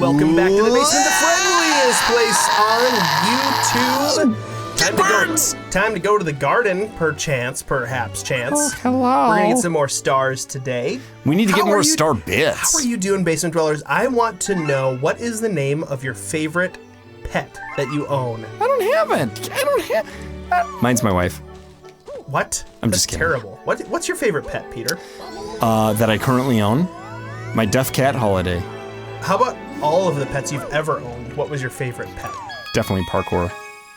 Welcome back to the basement, the friendliest place on YouTube. Time to go to the garden, perhaps chance. Oh, hello. We're gonna get some more stars today. We need to get more star bits. How are you doing, basement dwellers? I want to know, what is the name of your favorite pet that you own? I don't have it. Mine's my wife. What? I'm just kidding. Terrible. What's your favorite pet, Peter? That I currently own? My deaf cat Holiday. How about all of the pets you've ever owned? What was your favorite pet? Definitely Parkour.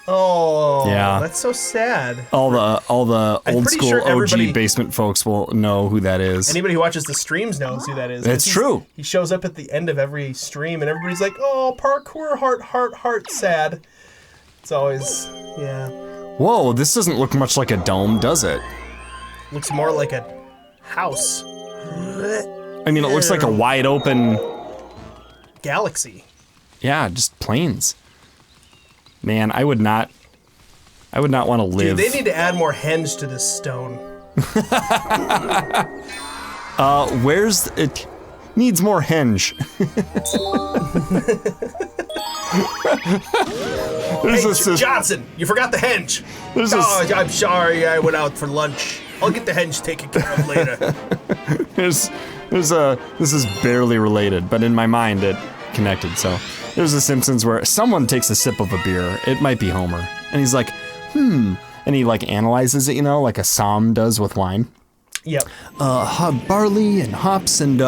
Oh, yeah. That's so sad. All the old school sure OG basement folks will know who that is. Anybody who watches the streams knows who that is. That's true. He shows up at the end of every stream, and everybody's like, "Oh, Parkour, heart, sad." It's always, yeah. Whoa, this doesn't look much like a dome, does it? Looks more like a house. I mean, it looks like a wide open galaxy. Yeah, just plains. Man, I would not want to live. Dude, they need to add more henge to this stone. Where's it? Needs more henge. Hey, Johnson, you forgot the henge. I'm sorry, I went out for lunch. I'll get the henge taken care of later. This is barely related, but in my mind it connected. So there's a Simpsons where someone takes a sip of a beer. It might be Homer, and he's like, and he like analyzes it, like a somm does with wine. Yep. Barley and hops and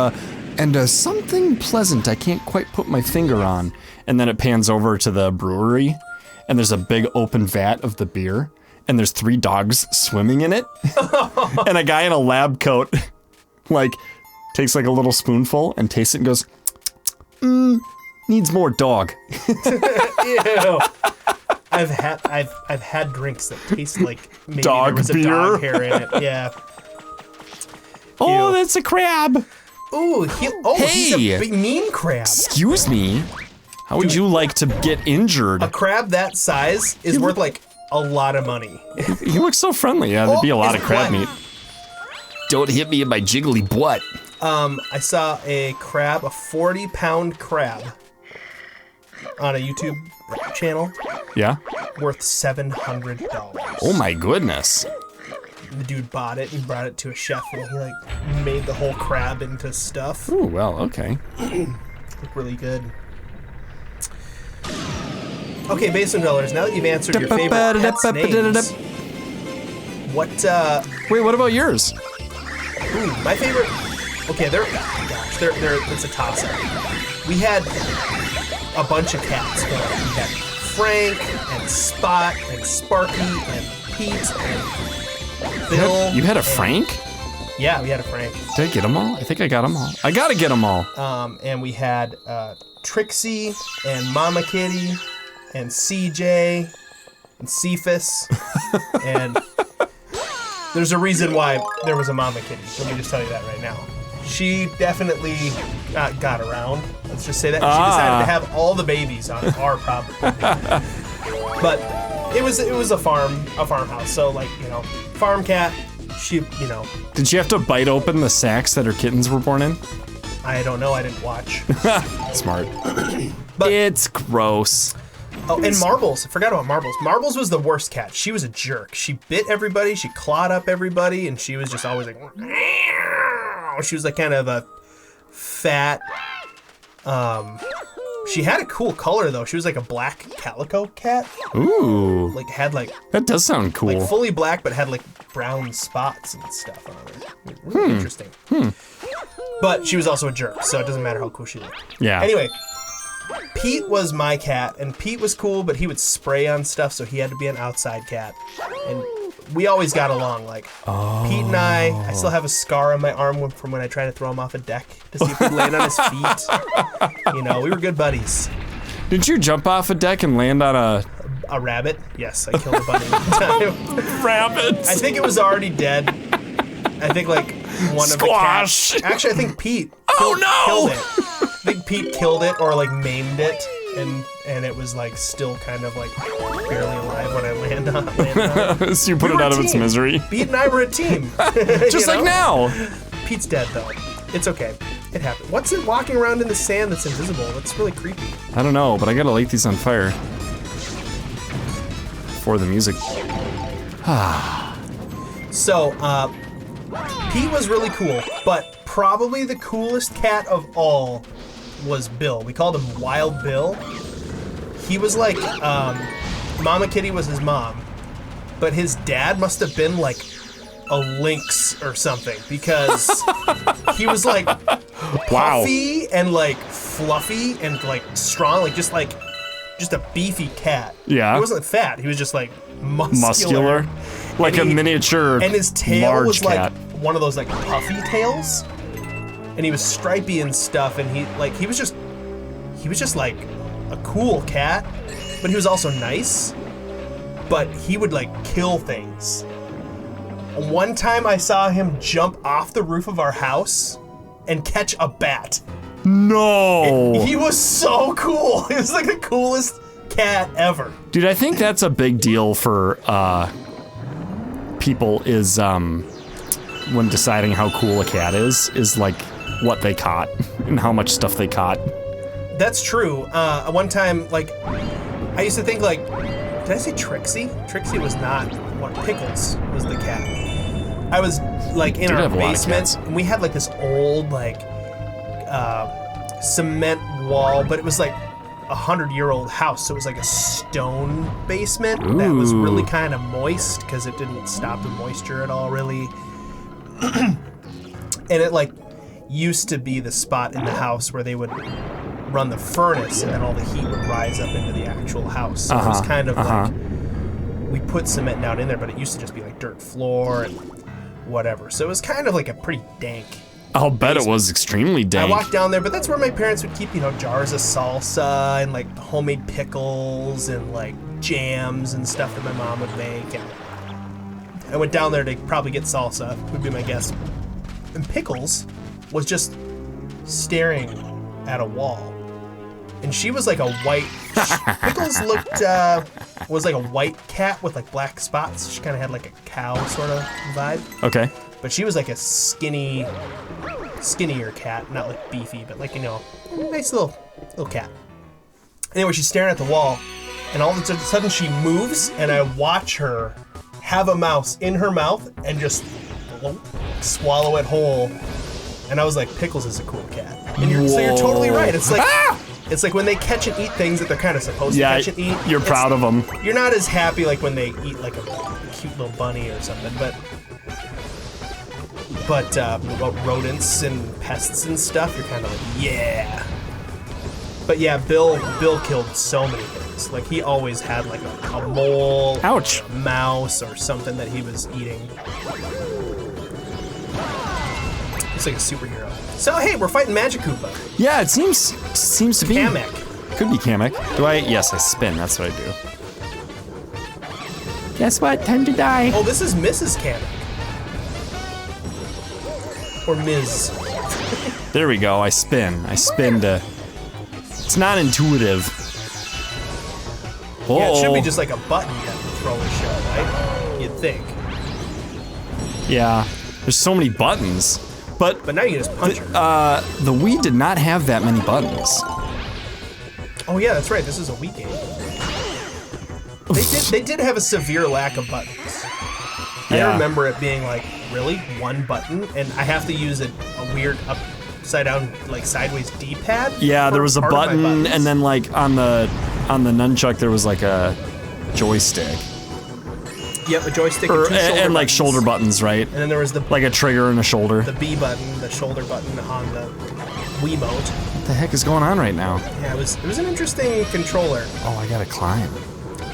something pleasant I can't quite put my finger on. And then it pans over to the brewery, and there's a big open vat of the beer, and there's 3 dogs swimming in it, and a guy in a lab coat, like, takes like a little spoonful and tastes it and goes, needs more dog. Ew. I've had drinks that taste like maybe dog there was beer. a dog hair in it. Yeah. Oh, Ew. that's a crab. Ooh, hey, he's a big mean crab. Excuse me. How would you like to get injured? A crab that size is worth like a lot of money. He looks so friendly. Yeah, there'd be a lot of crab meat. Don't hit me in my jiggly butt. I saw a 40-pound crab on a YouTube channel. Yeah? Worth $700. Oh my goodness. The dude bought it and brought it to a chef, and he like made the whole crab into stuff. Ooh, well, okay. Looked really good. Okay, basement dwellers, now that you've answered your favorite pets' names, what, Wait, what about yours? Ooh, my favorite... Okay, it's a toss-up. We had a bunch of cats. We had Frank, and Spot, and Sparky, and Pete, and Bill. You had a Frank? Yeah, we had a Frank. Did I get them all? I think I got them all. I gotta get them all. And we had Trixie, and Mama Kitty, and CJ, and Cephas, and there's a reason why there was a Mama Kitty. Let me just tell you that right now. She definitely got around. Let's just say that. She decided to have all the babies on our property. But it was a farmhouse. So like, farm cat. She, Did she have to bite open the sacks that her kittens were born in? I don't know. I didn't watch. Smart. But it's gross. Oh, and Marbles. I forgot about Marbles. Marbles was the worst cat. She was a jerk. She bit everybody. She clawed up everybody, and she was just always like. She was like kind of a fat. She had a cool color though. She was like a black calico cat. Ooh. Like had like. That does sound cool. Like fully black, but had like brown spots and stuff on her. Really interesting. But she was also a jerk, so it doesn't matter how cool she looked. Yeah. Anyway, Pete was my cat, and Pete was cool, but he would spray on stuff, so he had to be an outside cat. And we always got along. Like Pete and I still have a scar on my arm from when I tried to throw him off a deck to see if he'd land on his feet. We were good buddies. Didn't you jump off a deck and land on a rabbit? Yes, I killed a bunny one time. Rabbit? I think it was already dead. I think like one of the cats. Actually, I think Pete killed it. I think Pete killed it or like maimed it, and it was like still kind of like barely alive when I landed on it. So you put it out of its misery. Pete and I were a team. Just like now. Pete's dead though. It's okay. It happened. What's it walking around in the sand that's invisible? That's really creepy. I don't know, but I gotta light these on fire. For the music. So, Pete was really cool, but probably the coolest cat of all was Bill. We called him Wild Bill. He was like, Mama Kitty was his mom, but his dad must have been like a lynx or something, because he was like puffy and like fluffy and like strong, like just a beefy cat. Yeah. He wasn't fat. He was just like muscular. Like a miniature and his tail large was cat. like one of those like puffy tails. And he was stripy and stuff, and he was just like a cool cat, but he was also nice. But he would like kill things. One time I saw him jump off the roof of our house and catch a bat. No! He was so cool. He was like the coolest cat ever. Dude, I think that's a big deal for people is when deciding how cool a cat is like what they caught and how much stuff they caught. That's true. One time, like, I used to think like, did I say Trixie? Trixie was not one. Pickles was the cat. I was like in our basement, and we had like this old like cement wall, but it was like 100-year-old house, so it was like a stone basement that was really kind of moist because it didn't stop the moisture at all, really. And it like used to be the spot in the house where they would run the furnace, and then all the heat would rise up into the actual house. So it was kind of like, we put cement down in there, but it used to just be like dirt floor and whatever. So it was kind of like a pretty dank. I'll bet it was extremely dank. I walked down there, but that's where my parents would keep, jars of salsa and like homemade pickles and like jams and stuff that my mom would make. And I went down there to probably get salsa, would be my guess. And Pickles was just staring at a wall. And she was like a white, Pickles was like a white cat with like black spots. She kind of had like a cow sort of vibe. Okay. But she was like a skinnier cat, not like beefy, but like, nice little cat. Anyway, she's staring at the wall, and all of a sudden she moves, and I watch her have a mouse in her mouth and just swallow it whole. And I was like, Pickles is a cool cat. And so you're totally right. It's like it's like when they catch and eat things that they're kind of supposed to catch and eat. You're proud of them. You're not as happy like when they eat like a cute little bunny or something, but rodents and pests and stuff, you're kind of like, yeah. But yeah, Bill killed so many things. Like he always had like a mole, mouse, or something that he was eating. It's like a superhero. So hey, we're fighting Magic Koopa. Yeah, it seems to be. Kamek. Could be Kamek. Do I? Yes, I spin. That's what I do. Guess what? Time to die. Oh, this is Mrs. Kamek. Or Ms. There we go. I spin to. It's not intuitive. Yeah, it should be just like a button that the throwers show, right? You'd think. Yeah, there's so many buttons. But now you can just punch her. The Wii did not have that many buttons. Oh yeah, that's right. This is a Wii game. They did have a severe lack of buttons. Yeah. I remember it being like, really? One button? And I have to use a weird upside down, like sideways D-pad? Yeah, there was a button, and then like on the nunchuck there was like a joystick. Yep, a joystick and two shoulder and like buttons. Shoulder buttons, right? And then there was like a trigger and a shoulder. The B button, the shoulder button on the Wiimote. What the heck is going on right now? Yeah, it was an interesting controller. Oh, I gotta climb.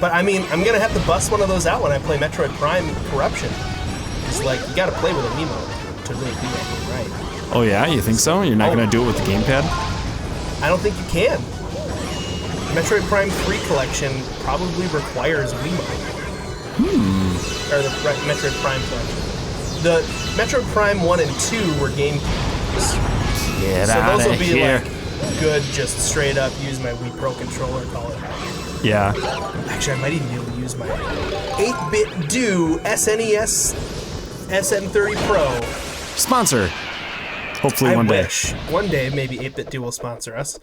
But I mean, I'm gonna have to bust one of those out when I play Metroid Prime Corruption. It's like, you gotta play with a Wiimote to really do that game right. Oh yeah, you think so? You're not gonna do it with the gamepad? I don't think you can. Metroid Prime 3 collection probably requires Wiimote. Or the Metroid Prime collection. The Metroid Prime 1 and 2 were GameCubes. So those will be like good, just straight up use my Wii Pro controller, call it. Yeah. Actually, I might even be able to use my 8-bit Do SNES SN30 Pro. Sponsor. Hopefully one day. wish. One day, maybe 8-Bit Duo will sponsor us.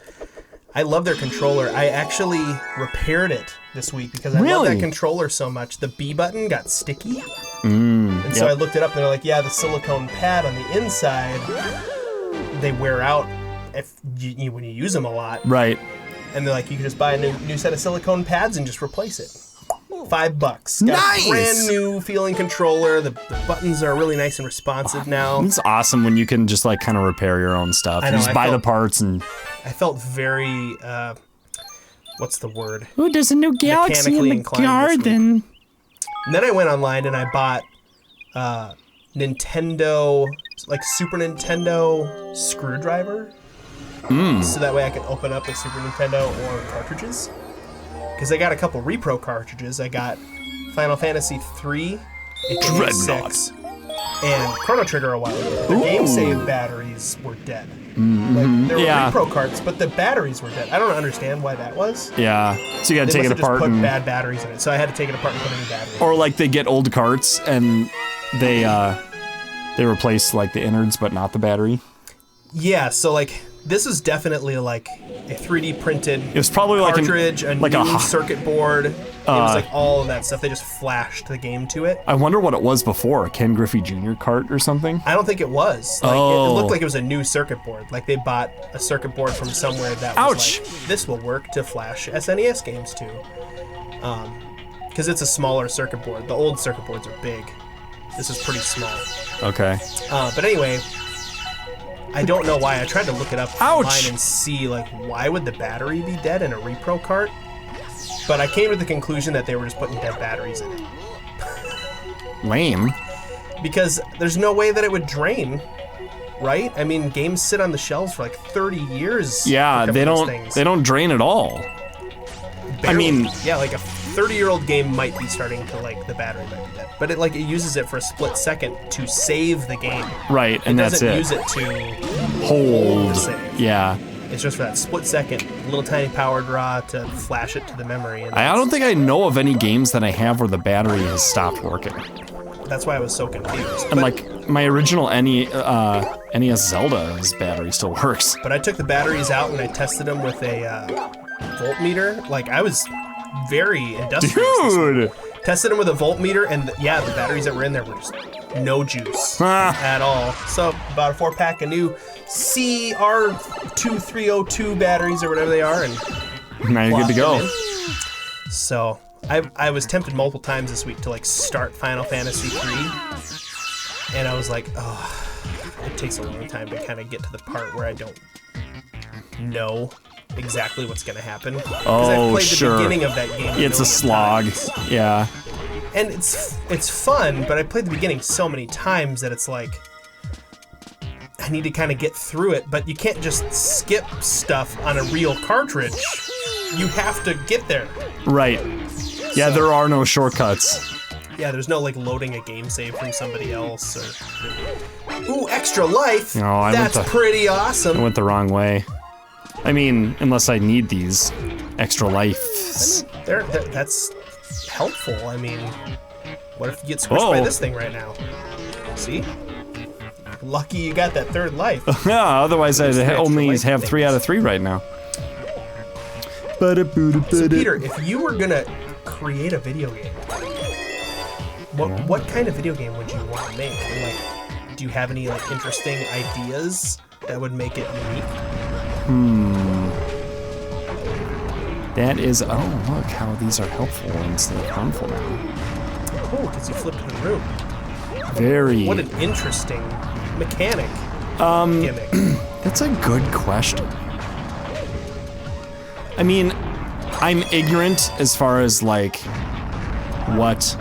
I love their controller. I actually repaired it this week because I love that controller so much. The B button got sticky. And so I looked it up and they're like, yeah, the silicone pad on the inside, they wear out when you use them a lot. Right. And they're like, you can just buy a new set of silicone pads and just replace it. $5. Got Nice! a brand new feeling controller. The buttons are really nice and responsive now. It's awesome when you can just like kind of repair your own stuff. I know, You just buy the parts and... I felt very, what's the word? Ooh, there's a new galaxy in the garden. And then I went online and I bought Nintendo, like Super Nintendo screwdriver. So that way I could open up a Super Nintendo or cartridges. Because I got a couple repro cartridges. I got Final Fantasy 3, aka 6, and Chrono Trigger a while ago. The game save batteries were dead. Like, there were repro carts, but the batteries were dead. I don't understand why that was. Yeah, so you gotta take it apart. Just put bad batteries in it, so I had to take it apart and put a new battery in. Or like they get old carts and they replace like the innards but not the battery. Yeah, so like this is definitely like a 3D printed It was probably cartridge, like a new circuit board. It was like all of that stuff. They just flashed the game to it. I wonder what it was before, a Ken Griffey Jr. cart or something? I don't think it was. Like, it looked like it was a new circuit board. Like they bought a circuit board from somewhere that was like, this will work to flash SNES games to. Because it's a smaller circuit board. The old circuit boards are big. This is pretty small. Okay. But anyway, I don't know why. I tried to look it up online and see, like, why would the battery be dead in a repro cart? But I came to the conclusion that they were just putting dead batteries in it. Lame. Because there's no way that it would drain, right? I mean, games sit on the shelves for like 30 years. Yeah, they don't drain at all. Barely. I mean, yeah, like a 30-year-old game might be starting to, like, the battery might be dead. But it uses it for a split second to save the game. Right, and that's it. It doesn't use it to hold the save. Yeah. It's just for that split second, little tiny power draw to flash it to the memory. And I don't think I know of any games that I have where the battery has stopped working. That's why I was so confused. And like my original NES Zelda's battery still works. But I took the batteries out and I tested them with a voltmeter. Like I was very industrious. Dude! Tested them with a voltmeter, and yeah, the batteries that were in there were just no juice at all. So about a 4-pack of new CR2302 batteries or whatever they are, and now you're good to go. So I was tempted multiple times this week to like start Final Fantasy 3, and I was like, oh, it takes a long time to kind of get to the part where I don't know exactly what's going to happen. Oh, I've played sure. the beginning of that game it's a slog. Times. Yeah. And it's fun, but I played the beginning so many times that it's like I need to kind of get through it, but you can't just skip stuff on a real cartridge. You have to get there. Right. Yeah, there are no shortcuts. Yeah, there's no like loading a game save from somebody else or ooh, extra life. No, that's pretty awesome. I went the wrong way. I mean, unless I need these extra lives. That's helpful. I mean, what if you get squished by this thing right now? See? Lucky you got that third life. Yeah, otherwise I'd only have 3 out of 3 right now. So Peter, if you were gonna create a video game, what kind of video game would you want to make? And, like, do you have any like interesting ideas that would make it unique? That is, oh look how these are helpful instead of harmful now. Oh, because you flipped the room. Very. What an interesting mechanic. Gimmick. That's a good question. I mean, I'm ignorant as far as like what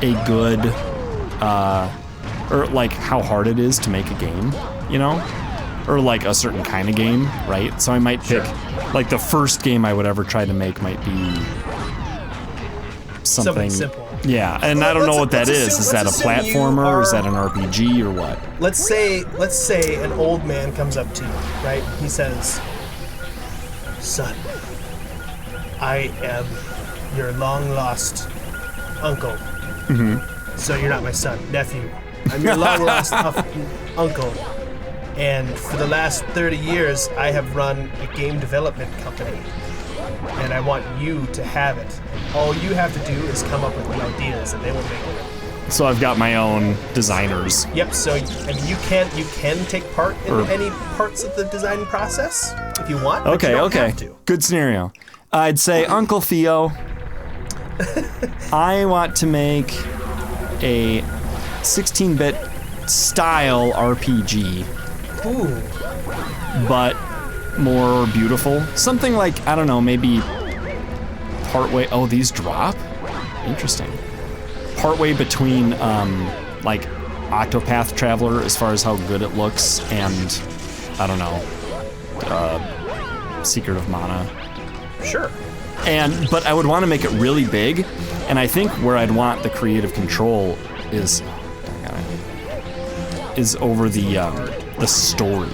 a good, or like how hard it is to make a game, you know? Or like a certain kind of game, right? So I might pick, like the first game I would ever try to make might be something simple. Yeah, and I don't know what that is. Is that a platformer or is that an RPG or what? Let's say an old man comes up to you, right? He says, "Son, I am your long lost uncle. So you're not my son, nephew. I'm your long lost uncle. And for the last 30 years, I have run a game development company. And I want you to have it. All you have to do is come up with the ideas, and they will make it. So I've got my own designers. Yep. So I mean, you can take part in any parts of the design process if you want. But you don't have to. Good scenario. I'd say, Uncle Theo, I want to make a 16-bit style RPG. Ooh. But more beautiful. Something like, I don't know, maybe partway. Oh, these drop? Interesting. Partway between, like, Octopath Traveler as far as how good it looks and, I don't know, Secret of Mana. Sure. But I would want to make it really big, and I think where I'd want the creative control is over the story.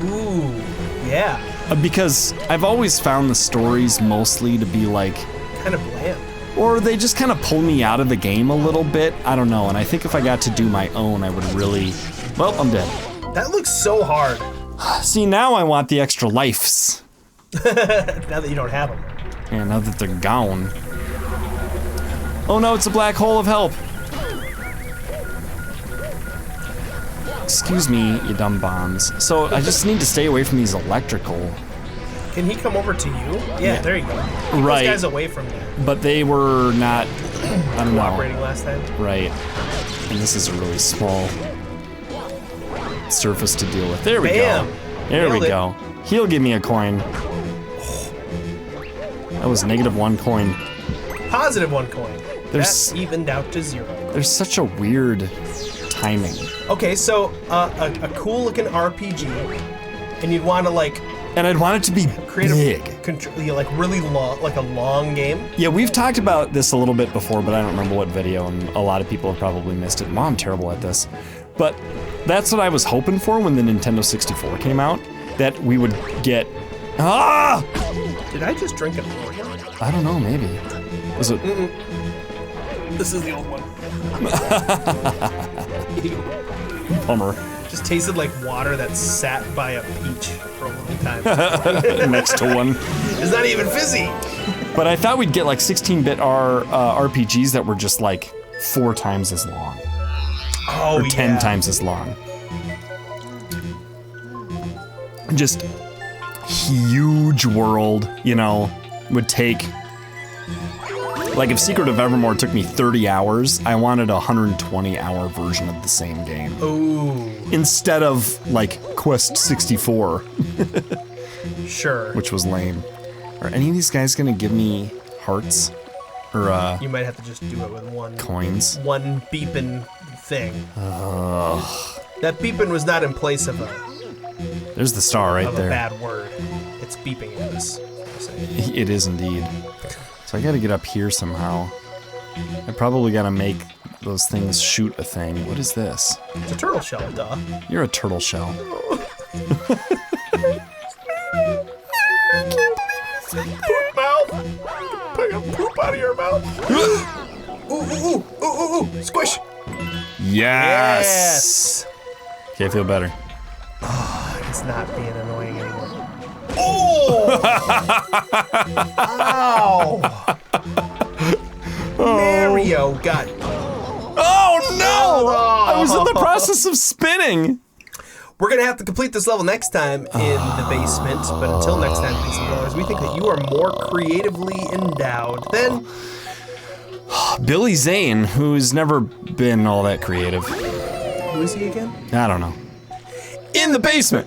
Ooh, yeah. Because I've always found the stories mostly to be like kind of bland. Or they just kind of pull me out of the game a little bit. I don't know, and I think if I got to do my own, I would really... Well, I'm dead. That looks so hard. See, now I want the extra lives. Now that you don't have them. Yeah, now that they're gone. Oh no, it's a black hole of help. Excuse me, you dumb bombs. So I just need to stay away from these electrical. Can he come over to you? Yeah, there you go. Keep right. those guys away from you. But they were not, I don't know. Cooperating last time. Right. And this is a really small surface to deal with. There we Bam. go. There Nailed we it. go. He'll give me a coin. That was -1 coin. +1 coin. There's- That evened out to 0. There's such a weird timing. Okay, so a cool looking RPG, and you'd want to like And I'd want it to be big. like really long, like a long game. Yeah, we've talked about this a little bit before, but I don't remember what video, and a lot of people have probably missed it. I'm terrible at this. But that's what I was hoping for when the Nintendo 64 came out, that we would get... Ah! Did I just drink an Oreo? I don't know, maybe. Was it... This is the old one. Bummer. Just tasted like water that sat by a peach for a long time. Next to one. It's not even fizzy. But I thought we'd get like 16-bit RPGs that were just like 4 times as long. Oh, or 10 times as long. Just huge world, you know, would take... Like if Secret of Evermore took me 30 hours, I wanted a 120-hour version of the same game. Ooh. Instead of like Quest 64. Sure. Which was lame. Are any of these guys gonna give me hearts? Or You might have to just do it with one coins? One beeping thing. That beeping was not in place of a There's the star right there. a bad word. It's beeping at us. It is indeed. So I gotta get up here somehow. I probably gotta make those things shoot a thing. What is this? It's a turtle shell, duh. You're a turtle shell. Poop mouth! Put poop out of your mouth! Ooh, ooh, ooh, ooh, ooh, ooh, squish! Yes! Okay, I feel better. It's not being annoying anymore. Oh! Ow! Mario got... Oh no! I was in the Oh. process of spinning! We're gonna have to complete this level next time in the basement, but until next time, basement dwellers, we think that you are more creatively endowed than... Billy Zane, who's never been all that creative. Who is he again? I don't know. In the basement!